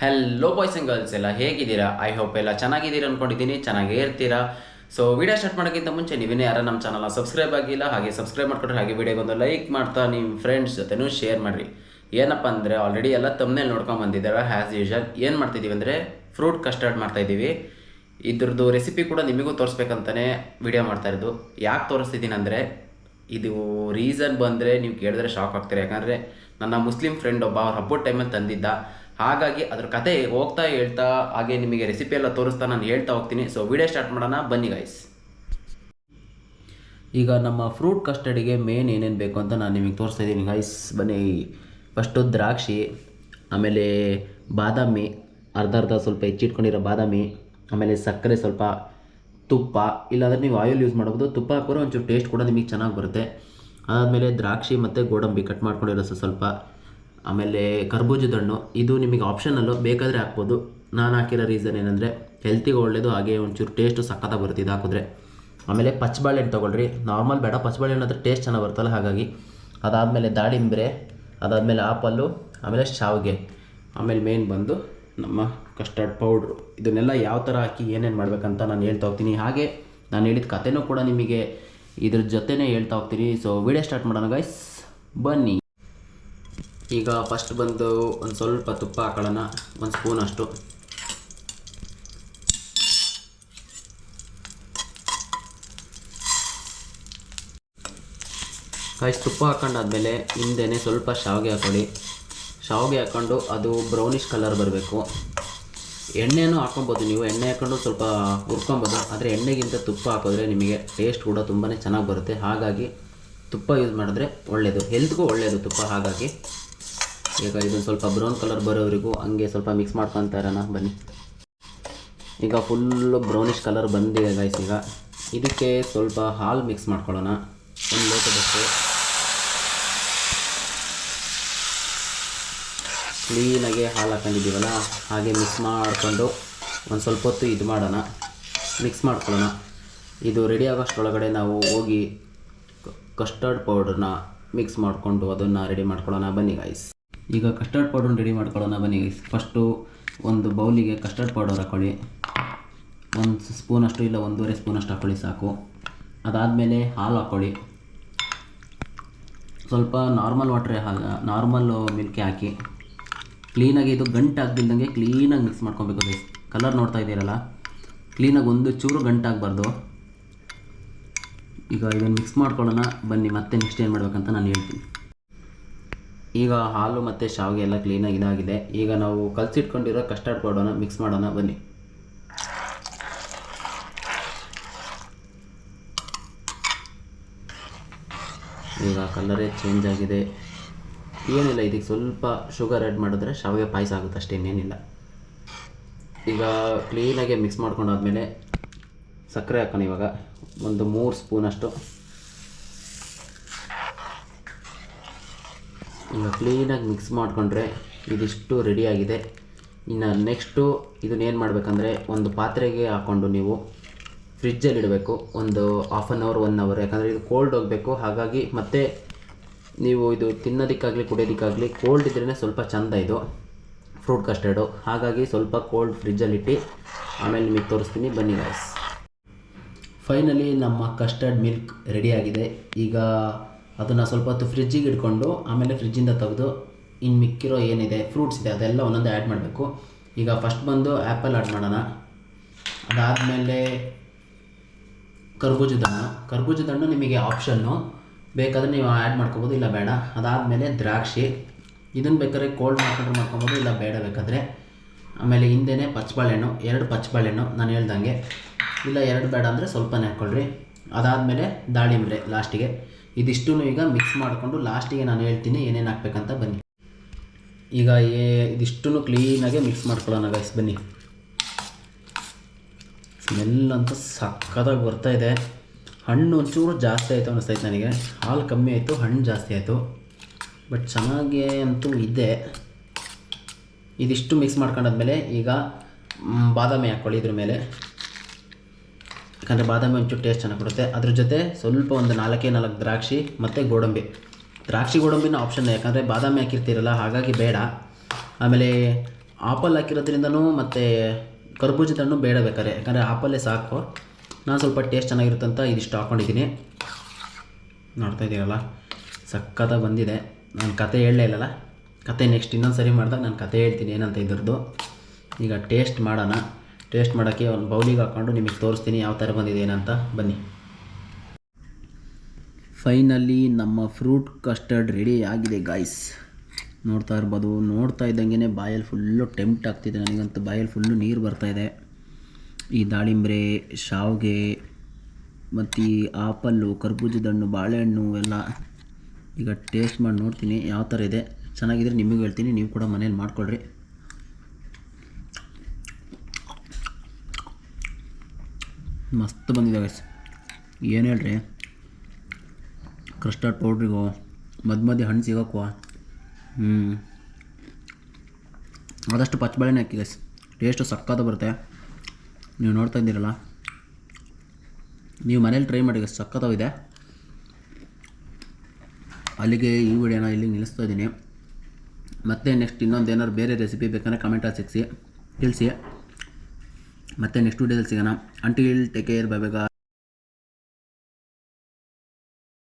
Hello boys and girls ಎಲ್ಲ ಹೇಗಿದ್ದೀರಾ? I hope ಎಲ್ಲ ಚೆನ್ನಾಗಿದ್ದೀರಾ ಅಂದ್ಕೊಂಡಿದ್ದೀನಿ, ಚೆನ್ನಾಗೇ ಇರ್ತೀರಾ. ಸೊ ವಿಡಿಯೋ ಸ್ಟಾರ್ಟ್ ಮಾಡೋಕ್ಕಿಂತ ಮುಂಚೆ ನೀವೇನೇ ಯಾರು ನಮ್ಮ ಚಾನಲ್ನ ಸಬ್ಸ್ಕ್ರೈಬ್ ಆಗಿಲ್ಲ, ಹಾಗೆ ಸಬ್ಸ್ಕ್ರೈಬ್ ಮಾಡ್ಕೊಂಡ್ರೆ ಹಾಗೆ ವಿಡಿಯೋಗೊಂದು ಲೈಕ್ ಮಾಡ್ತಾ ನಿಮ್ಮ ಫ್ರೆಂಡ್ಸ್ ಜೊತೆನೂ ಶೇರ್ ಮಾಡಿರಿ. ಏನಪ್ಪ ಅಂದರೆ ಆಲ್ರೆಡಿ ಎಲ್ಲ ತಮ್ಮನೇಲಿ ನೋಡ್ಕೊಂಡು ಬಂದಿದ್ದಾರೆ. ಆ್ಯಸ್ ಯೂಶಲ್ ಏನು ಮಾಡ್ತಿದ್ದೀವಿ ಅಂದರೆ ಫ್ರೂಟ್ ಕಸ್ಟರ್ಡ್ ಮಾಡ್ತಾಯಿದ್ದೀವಿ. ಇದ್ರದ್ದು ರೆಸಿಪಿ ಕೂಡ ನಿಮಗೂ ತೋರಿಸ್ಬೇಕಂತಲೇ ವಿಡಿಯೋ ಮಾಡ್ತಾಯಿರೋದು. ಯಾಕೆ ತೋರಿಸ್ತಿದ್ದೀನಿ ಅಂದರೆ ಇದು ರೀಸನ್ ಬಂದರೆ ನೀವು ಕೇಳಿದ್ರೆ ಶಾಕ್ ಆಗ್ತಾರೆ. ಯಾಕಂದರೆ ನನ್ನ ಮುಸ್ಲಿಂ ಫ್ರೆಂಡ್ ಒಬ್ಬ ಅವ್ರ ಹಬ್ಬದ ಟೈಮಲ್ಲಿ ತಂದಿದ್ದ. ಹಾಗಾಗಿ ಅದ್ರ ಕತೆ ಹೋಗ್ತಾ ಹೇಳ್ತಾ ಹಾಗೆ ನಿಮಗೆ ರೆಸಿಪಿ ಎಲ್ಲ ತೋರಿಸ್ತಾ ನಾನು ಹೇಳ್ತಾ ಹೋಗ್ತೀನಿ. ಸೊ ವಿಡಿಯೋ ಸ್ಟಾರ್ಟ್ ಮಾಡೋಣ ಬನ್ನಿ ಗೈಸ್. ಈಗ ನಮ್ಮ ಫ್ರೂಟ್ ಕಸ್ಟರ್ಡಿಗೆ ಮೇನ್ ಏನೇನು ಬೇಕು ಅಂತ ನಾನು ನಿಮಗೆ ತೋರಿಸ್ತಾ ಇದ್ದೀನಿ ಗೈಸ್. ಬನ್ನಿ. ಫಸ್ಟು ದ್ರಾಕ್ಷಿ, ಆಮೇಲೆ ಬಾದಾಮಿ ಅರ್ಧ ಸ್ವಲ್ಪ ಹೆಚ್ಚಿಟ್ಕೊಂಡಿರೋ ಬಾದಾಮಿ, ಆಮೇಲೆ ಸಕ್ಕರೆ, ಸ್ವಲ್ಪ ತುಪ್ಪ, ಇಲ್ಲಾಂದರೆ ನೀವು ಆಯಿಲ್ ಯೂಸ್ ಮಾಡ್ಬೋದು. ತುಪ್ಪ ಹಾಕೋರು ಒಂಚೂರು ಟೇಸ್ಟ್ ಕೂಡ ನಿಮಗೆ ಚೆನ್ನಾಗಿ ಬರುತ್ತೆ. ಅದಾದಮೇಲೆ ದ್ರಾಕ್ಷಿ ಮತ್ತು ಗೋಡಂಬಿ ಕಟ್ ಮಾಡ್ಕೊಂಡಿರೋ ಸ್ವಲ್ಪ, ಆಮೇಲೆ ಕರ್ಬೂಜದ ಹಣ್ಣು. ಇದು ನಿಮಗೆ ಆಪ್ಷನಲ್ಲು, ಬೇಕಾದರೆ ಹಾಕ್ಬೋದು. ನಾನು ಹಾಕಿರೋ ರೀಸನ್ ಏನಂದರೆ ಹೆಲ್ತಿಗೆ ಒಳ್ಳೆಯದು, ಹಾಗೆ ಒಂಚೂರು ಟೇಸ್ಟು ಸಕ್ಕತ್ತಾಗಿ ಬರುತ್ತೆ ಇದು ಹಾಕಿದ್ರೆ. ಆಮೇಲೆ ಪಚ್ಚಬಾಳೆಹಣ್ಣು ತೊಗೊಳ್ರಿ, ನಾರ್ಮಲ್ ಬೇಡ, ಪಚ್ಚಬಾಳೆಹಣ್ಣು ಆದರೆ ಟೇಸ್ಟ್ ಚೆನ್ನಾಗಿ ಬರುತ್ತಲ್ಲ ಹಾಗಾಗಿ. ಅದಾದಮೇಲೆ ದಾಳಿಂಬೆ, ಅದಾದಮೇಲೆ ಆಪಲ್ಲು, ಆಮೇಲೆ ಶಾವಿಗೆ, ಆಮೇಲೆ ಮೇನ್ ಬಂದು ನಮ್ಮ ಕಸ್ಟರ್ಡ್ ಪೌಡ್ರು. ಇದನ್ನೆಲ್ಲ ಯಾವ ಥರ ಹಾಕಿ ಏನೇನು ಮಾಡಬೇಕಂತ ನಾನು ಹೇಳ್ತಾ ಹೋಗ್ತೀನಿ. ಹಾಗೆ ನಾನು ಹೇಳಿದ ಕಥೆನೂ ಕೂಡ ನಿಮಗೆ ಇದ್ರ ಜೊತೆನೇ ಹೇಳ್ತಾ ಹೋಗ್ತೀನಿ. ಸೊ ವಿಡಿಯೋ ಸ್ಟಾರ್ಟ್ ಮಾಡೋಣ ಗೈಸ್, ಬನ್ನಿ. ಈಗ ಫಸ್ಟ್ ಬಂದು ಒಂದು ಸ್ವಲ್ಪ ತುಪ್ಪ ಹಾಕೊಳ್ಳೋಣ, ಒಂದು ಸ್ಪೂನ್ ಅಷ್ಟು. ಗೈಸ್ ತುಪ್ಪ ಹಾಕೊಂಡಾದ್ಮೇಲೆ ಹಿಂದೆನೇ ಸ್ವಲ್ಪ ಶಾವಿಗೆ ಹಾಕೊಳ್ಳಿ. ಶಾವಿಗೆ ಹಾಕ್ಕೊಂಡು ಅದು ಬ್ರೌನಿಷ್ ಕಲರ್ ಬರಬೇಕು. ಎಣ್ಣೆನೂ ಹಾಕೊಬೋದು, ನೀವು ಎಣ್ಣೆ ಹಾಕ್ಕೊಂಡು ಸ್ವಲ್ಪ ಹುರ್ಕೊಬೋದು. ಆದರೆ ಎಣ್ಣೆಗಿಂತ ತುಪ್ಪ ಹಾಕಿದ್ರೆ ನಿಮಗೆ ಟೇಸ್ಟ್ ಕೂಡ ತುಂಬಾ ಚೆನ್ನಾಗಿ ಬರುತ್ತೆ. ಹಾಗಾಗಿ ತುಪ್ಪ ಯೂಸ್ ಮಾಡಿದ್ರೆ ಒಳ್ಳೆಯದು, ಹೆಲ್ತ್ಗೂ ಒಳ್ಳೆಯದು ತುಪ್ಪ. ಹಾಗಾಗಿ ಈಗ ಇದೊಂದು ಸ್ವಲ್ಪ ಬ್ರೌನ್ ಕಲರ್ ಬರೋವರೆಗೂ ಹಂಗೆ ಸ್ವಲ್ಪ ಮಿಕ್ಸ್ ಮಾಡ್ಕೊತಾ ಇರೋಣ ಬನ್ನಿ. ಈಗ ಫುಲ್ಲು ಬ್ರೌನಿಷ್ ಕಲರ್ ಬಂದಿದೆ ಗೈಸ್. ಈಗ ಇದಕ್ಕೆ ಸ್ವಲ್ಪ ಹಾಲು ಮಿಕ್ಸ್ ಮಾಡ್ಕೊಳ್ಳೋಣ, ಒಂದು ಲೋಟದಷ್ಟು. ಕ್ಲೀನಾಗಿ ಹಾಲು ಹಾಕೊಂಡಿದ್ದೀವಲ್ಲ, ಹಾಗೆ ಮಿಕ್ಸ್ ಮಾಡಿಕೊಂಡು ಒಂದು ಸ್ವಲ್ಪ ಹೊತ್ತು ಇದು ಮಾಡೋಣ, ಮಿಕ್ಸ್ ಮಾಡ್ಕೊಳ್ಳೋಣ. ಇದು ರೆಡಿ ಆಗೋಷ್ಟರೊಳಗಡೆ ನಾವು ಹೋಗಿ ಕಸ್ಟರ್ಡ್ ಪೌಡ್ರನ್ನ ಮಿಕ್ಸ್ ಮಾಡಿಕೊಂಡು ಅದನ್ನು ರೆಡಿ ಮಾಡ್ಕೊಳ್ಳೋಣ ಬನ್ನಿ ಗೈಸ್. ಈಗ ಕಸ್ಟರ್ಡ್ ಪೌಡ್ರನ್ನ ರೆಡಿ ಮಾಡ್ಕೊಳ್ಳೋಣ ಬನ್ನಿ ಗೈಸ್. ಫಸ್ಟು ಒಂದು ಬೌಲಿಗೆ ಕಸ್ಟರ್ಡ್ ಪೌಡರ್ ಹಾಕ್ಕೊಳ್ಳಿ, ಒಂದು ಸ್ಪೂನಷ್ಟು ಇಲ್ಲ 1.5 ಸ್ಪೂನಷ್ಟು ಹಾಕ್ಕೊಳ್ಳಿ ಸಾಕು. ಅದಾದಮೇಲೆ ಹಾಲು ಹಾಕ್ಕೊಳ್ಳಿ, ಸ್ವಲ್ಪ ನಾರ್ಮಲ್ ನಾರ್ಮಲ್ ಮಿಲ್ಕಿ ಹಾಕಿ ಕ್ಲೀನಾಗಿ ಇದು ಗಂಟಾಗ್ದಿಲ್ದಂಗೆ ಕ್ಲೀನಾಗಿ ಮಿಕ್ಸ್ ಮಾಡ್ಕೊಬೇಕು ಗೈಸ್. ಕಲರ್ ನೋಡ್ತಾ ಇದ್ದೀರಲ್ಲ, ಕ್ಲೀನಾಗಿ ಒಂದು ಚೂರು ಗಂಟಾಗಬಾರ್ದು. ಈಗ ಇದನ್ನು ಮಿಕ್ಸ್ ಮಾಡ್ಕೊಳ್ಳೋಣ ಬನ್ನಿ. ಮತ್ತೆ ನೆಕ್ಸ್ಟ್ ಏನು ಮಾಡ್ಬೇಕಂತ ನಾನು ಹೇಳ್ತೀನಿ. ಈಗ ಹಾಲು ಮತ್ತು ಶಾವಿಗೆ ಎಲ್ಲ ಕ್ಲೀನಾಗಿ ಇದಾಗಿದೆ. ಈಗ ನಾವು ಕಲಸಿಟ್ಕೊಂಡಿರೋ ಕಸ್ಟರ್ಡ್ ಪೌಡರ್ನ ಮಿಕ್ಸ್ ಮಾಡೋಣ ಬನ್ನಿ. ಈಗ ಕಲರೇ ಚೇಂಜ್ ಆಗಿದೆ. ಏನಿಲ್ಲ, ಇದಕ್ಕೆ ಸ್ವಲ್ಪ ಶುಗರ್ ಆ್ಯಡ್ ಮಾಡಿದ್ರೆ ಶಾವಿಗೆ ಪಾಯಸ ಆಗುತ್ತೆ ಅಷ್ಟೇ, ಇನ್ನೇನಿಲ್ಲ. ಈಗ ಕ್ಲೀನಾಗಿ ಮಿಕ್ಸ್ ಮಾಡ್ಕೊಂಡಾದ್ಮೇಲೆ ಸಕ್ಕರೆ ಹಾಕೋಣ. ಇವಾಗ ಒಂದು 3 ಸ್ಪೂನಷ್ಟು. ಈಗ ಕ್ಲೀನಾಗಿ ಮಿಕ್ಸ್ ಮಾಡಿಕೊಂಡ್ರೆ ಇದಿಷ್ಟು ರೆಡಿಯಾಗಿದೆ. ಇನ್ನು ನೆಕ್ಸ್ಟು ಇದನ್ನೇನು ಮಾಡಬೇಕಂದ್ರೆ ಒಂದು ಪಾತ್ರೆಗೆ ಹಾಕ್ಕೊಂಡು ನೀವು ಫ್ರಿಜ್ಜಲ್ಲಿ ಇಡಬೇಕು ಒಂದು 1/2 ಅವರ್ 1 ಅವರ್. ಯಾಕಂದರೆ ಇದು ಕೋಲ್ಡ್ ಹೋಗಬೇಕು. ಹಾಗಾಗಿ ಮತ್ತೆ ನೀವು ಇದು ತಿನ್ನೋದಕ್ಕಾಗಲಿ ಕುಡಿಯೋದಕ್ಕಾಗಲಿ ಕೋಲ್ಡ್ ಇದ್ರೇ ಸ್ವಲ್ಪ ಚೆಂದ ಇದು ಫ್ರೂಟ್ ಕಸ್ಟರ್ಡು. ಹಾಗಾಗಿ ಸ್ವಲ್ಪ ಕೋಲ್ಡ್ ಫ್ರಿಜ್ಜಲ್ಲಿಟ್ಟು ಆಮೇಲೆ ನಿಮಗೆ ತೋರಿಸ್ತೀನಿ ಬನ್ನಿ ಗೈಸ್. ಫೈನಲಿ ನಮ್ಮ ಕಸ್ಟರ್ಡ್ ಮಿಲ್ಕ್ ರೆಡಿಯಾಗಿದೆ. ಈಗ ಅದನ್ನು ಸ್ವಲ್ಪ ಹೊತ್ತು ಫ್ರಿಜ್ಜಿಗೆ ಇಟ್ಕೊಂಡು ಆಮೇಲೆ ಫ್ರಿಜ್ಜಿಂದ ತೆಗೆದು ಇನ್ನು ಮಿಕ್ಕಿರೋ ಏನಿದೆ ಫ್ರೂಟ್ಸ್ ಇದೆ ಅದೆಲ್ಲ ಒಂದೊಂದು ಆ್ಯಡ್ ಮಾಡಬೇಕು. ಈಗ ಫಸ್ಟ್ ಬಂದು ಆ್ಯಪಲ್ ಆ್ಯಡ್ ಮಾಡೋಣ. ಅದಾದಮೇಲೆ ಕರ್ಬೂಜದ ಹಣ್ಣು ನಿಮಗೆ ಆಪ್ಷನ್ನು, ಬೇಕಾದರೆ ನೀವು ಆ್ಯಡ್ ಮಾಡ್ಕೊಬೋದು, ಇಲ್ಲ ಬೇಡ. ಅದಾದಮೇಲೆ ದ್ರಾಕ್ಷಿ, ಇದನ್ನು ಬೇಕಾದ್ರೆ ಕೋಲ್ಡ್ ಮಾಡ್ಕೊಬೋದು, ಇಲ್ಲ ಬೇಡ ಬೇಕಾದರೆ. ಆಮೇಲೆ ಹಿಂದೆಯೇ ಪಚ್ಚಬಾಳೆಹಣ್ಣು, 2 ಪಚ್ಚಬಾಳೆಹಣ್ಣು ನಾನು ಹೇಳ್ದಂಗೆ, ಇಲ್ಲ 2 ಬೇಡ ಅಂದರೆ ಸ್ವಲ್ಪನೇ ಹಾಕ್ಕೊಳ್ರಿ. ಅದಾದಮೇಲೆ ದಾಳಿಂಬೆ ಲಾಸ್ಟಿಗೆ. ಇದಿಷ್ಟೂ ಈಗ ಮಿಕ್ಸ್ ಮಾಡಿಕೊಂಡು ಲಾಸ್ಟಿಗೆ ನಾನು ಹೇಳ್ತೀನಿ ಏನೇನು ಹಾಕ್ಬೇಕಂತ ಬನ್ನಿ. ಈಗ ಇದಿಷ್ಟೂ ಕ್ಲೀನಾಗೆ ಮಿಕ್ಸ್ ಮಾಡ್ಕೊಳ್ಳೋಣ ಗೈಸ್ ಬನ್ನಿ. ಸ್ಮೆಲ್ ಅಂತೂ ಸಕ್ಕತ್ತಾಗಿ ಬರ್ತಾಯಿದೆ. ಹಣ್ಣು ಒಂಚೂರು ಜಾಸ್ತಿ ಆಯಿತು ಅನ್ನಿಸ್ತೈತೆ ನನಗೆ, ಹಾಲು ಕಮ್ಮಿ ಆಯಿತು, ಹಣ್ಣು ಜಾಸ್ತಿ ಆಯಿತು. ಬಟ್ ಚೆನ್ನಾಗಿ ಅಂತೂ ಇದೆ. ಇದಿಷ್ಟು ಮಿಕ್ಸ್ ಮಾಡ್ಕೊಂಡಾದ್ಮೇಲೆ ಈಗ ಬಾದಾಮಿ ಹಾಕ್ಕೊಳ್ಳಿ ಇದ್ರ ಮೇಲೆ. ಯಾಕಂದರೆ ಬಾದಾಮಿ ಒಂಚೂರು ಟೇಸ್ಟ್ ಚೆನ್ನಾಗಿ ಕೊಡುತ್ತೆ. ಅದ್ರ ಜೊತೆ ಸ್ವಲ್ಪ ಒಂದು 4 ದ್ರಾಕ್ಷಿ ಮತ್ತು ಗೋಡಂಬಿನ ಆಪ್ಷನ್, ಯಾಕಂದರೆ ಬಾದಾಮಿ ಹಾಕಿರ್ತೀರಲ್ಲ ಹಾಗಾಗಿ ಬೇಡ. ಆಮೇಲೆ ಆಪಲ್ ಹಾಕಿರೋದ್ರಿಂದನೂ ಮತ್ತು ಕರ್ಬೂಜದ ಹಣ್ಣು ಬೇಡ ಬೇಕಾದ್ರೆ, ಯಾಕಂದರೆ ಆಪಲ್ಲೇ ಸಾಕು. ನಾನು ಸ್ವಲ್ಪ ಟೇಸ್ಟ್ ಚೆನ್ನಾಗಿರುತ್ತೆ ಅಂತ ಇದಿಷ್ಟು ಹಾಕ್ಕೊಂಡಿದ್ದೀನಿ. ನೋಡ್ತಾ ಇದ್ದೀರಲ್ಲ, ಸಕ್ಕತ್ತಾಗಿ ಬಂದಿದೆ. ನಾನು ಕತೆ ಹೇಳಲೇ ಇಲ್ಲಲ್ಲ, ಕತೆ ನೆಕ್ಸ್ಟ್ ಇನ್ನೊಂದು ಸರಿ ಮಾಡಿದಾಗ ನಾನು ಕತೆ ಹೇಳ್ತೀನಿ ಏನಂತ ಇದ್ರದ್ದು. ಈಗ ಟೇಸ್ಟ್ ಮಾಡೋಣ. ಟೇಸ್ಟ್ ಮಾಡೋಕ್ಕೆ ಒಂದು ಬೌಲಿಗೆ ಹಾಕ್ಕೊಂಡು ನಿಮಗೆ ತೋರಿಸ್ತೀನಿ ಯಾವ ಥರ ಬಂದಿದೆ ಏನಂತ. ಬನ್ನಿ. ಫೈನಲಿ ನಮ್ಮ ಫ್ರೂಟ್ ಕಸ್ಟರ್ಡ್ ರೆಡಿ ಆಗಿದೆ ಗಾಯ್ಸ್. ನೋಡ್ತಾ ಇರ್ಬೋದು. ನೋಡ್ತಾ ಇದ್ದಂಗೆ ಬಾಯಲ್ಲಿ ಫುಲ್ಲು ಟೆಂಪ್ಟ್ ಆಗ್ತಿದೆ ನನಗಂತೂ. ಬಾಯಲ್ಲಿ ಫುಲ್ಲು ನೀರು ಬರ್ತಾಯಿದೆ. ಈ ದಾಳಿಂಬ್ರೆ, ಶಾವಿಗೆ ಮತ್ತು ಈ ಆಪಲ್ಲು, ಕರ್ಬೂಜದ ಹಣ್ಣು, ಬಾಳೆಹಣ್ಣು ಎಲ್ಲ ಈಗ ಟೇಸ್ಟ್ ಮಾಡಿ ನೋಡ್ತೀನಿ ಯಾವ ಥರ ಇದೆ. ಚೆನ್ನಾಗಿದ್ರೆ ನಿಮಗೂ ಹೇಳ್ತೀನಿ, ನೀವು ಕೂಡ ಮನೇಲಿ ಮಾಡ್ಕೊಳ್ರಿ. ಮಸ್ತ್ ಬಂದಿದೆ ಗೈಸ್. ಏನು ಹೇಳ್ರಿ, ಕಸ್ಟರ್ಡ್ ಪೌಡ್ರಿಗೂ ಮಧ್ಯ ಹಣ್ಣು ಸಿಗೋಕ್ಕೂ ಆದಷ್ಟು ಪಚ್ಚಬಾಳೆನೇ ಹಾಕಿ ಗೈಸ್. ಟೇಸ್ಟು ಸಕ್ಕತ್ತ ಬರುತ್ತೆ. ನೀವು ನೋಡ್ತಾ ಇದ್ದೀರಲ್ಲ, ನೀವು ಮನೇಲಿ ಟ್ರೈ ಮಾಡಿ ಗೈಸ್, ಸಕ್ಕತ್ತಾಗಿದೆ. ಅಲ್ಲಿಗೆ ಈ ವಿಡಿಯೋನ ಇಲ್ಲಿಗೆ ನಿಲ್ಲಿಸ್ತಾ ಇದ್ದೀನಿ. ಮತ್ತೆ ನೆಕ್ಸ್ಟ್ ಇನ್ನೊಂದು ಏನಾದ್ರು ಬೇರೆ ರೆಸಿಪಿ ಬೇಕಂದರೆ ಕಮೆಂಟಲ್ಲಿ ತಿಳಿಸಿ. ಮತ್ತೆ ನೆಕ್ಸ್ಟ್ ವಿಡಿಯೋದಲ್ಲಿ ಸಿಗೋಣ. Until take care, bye bye.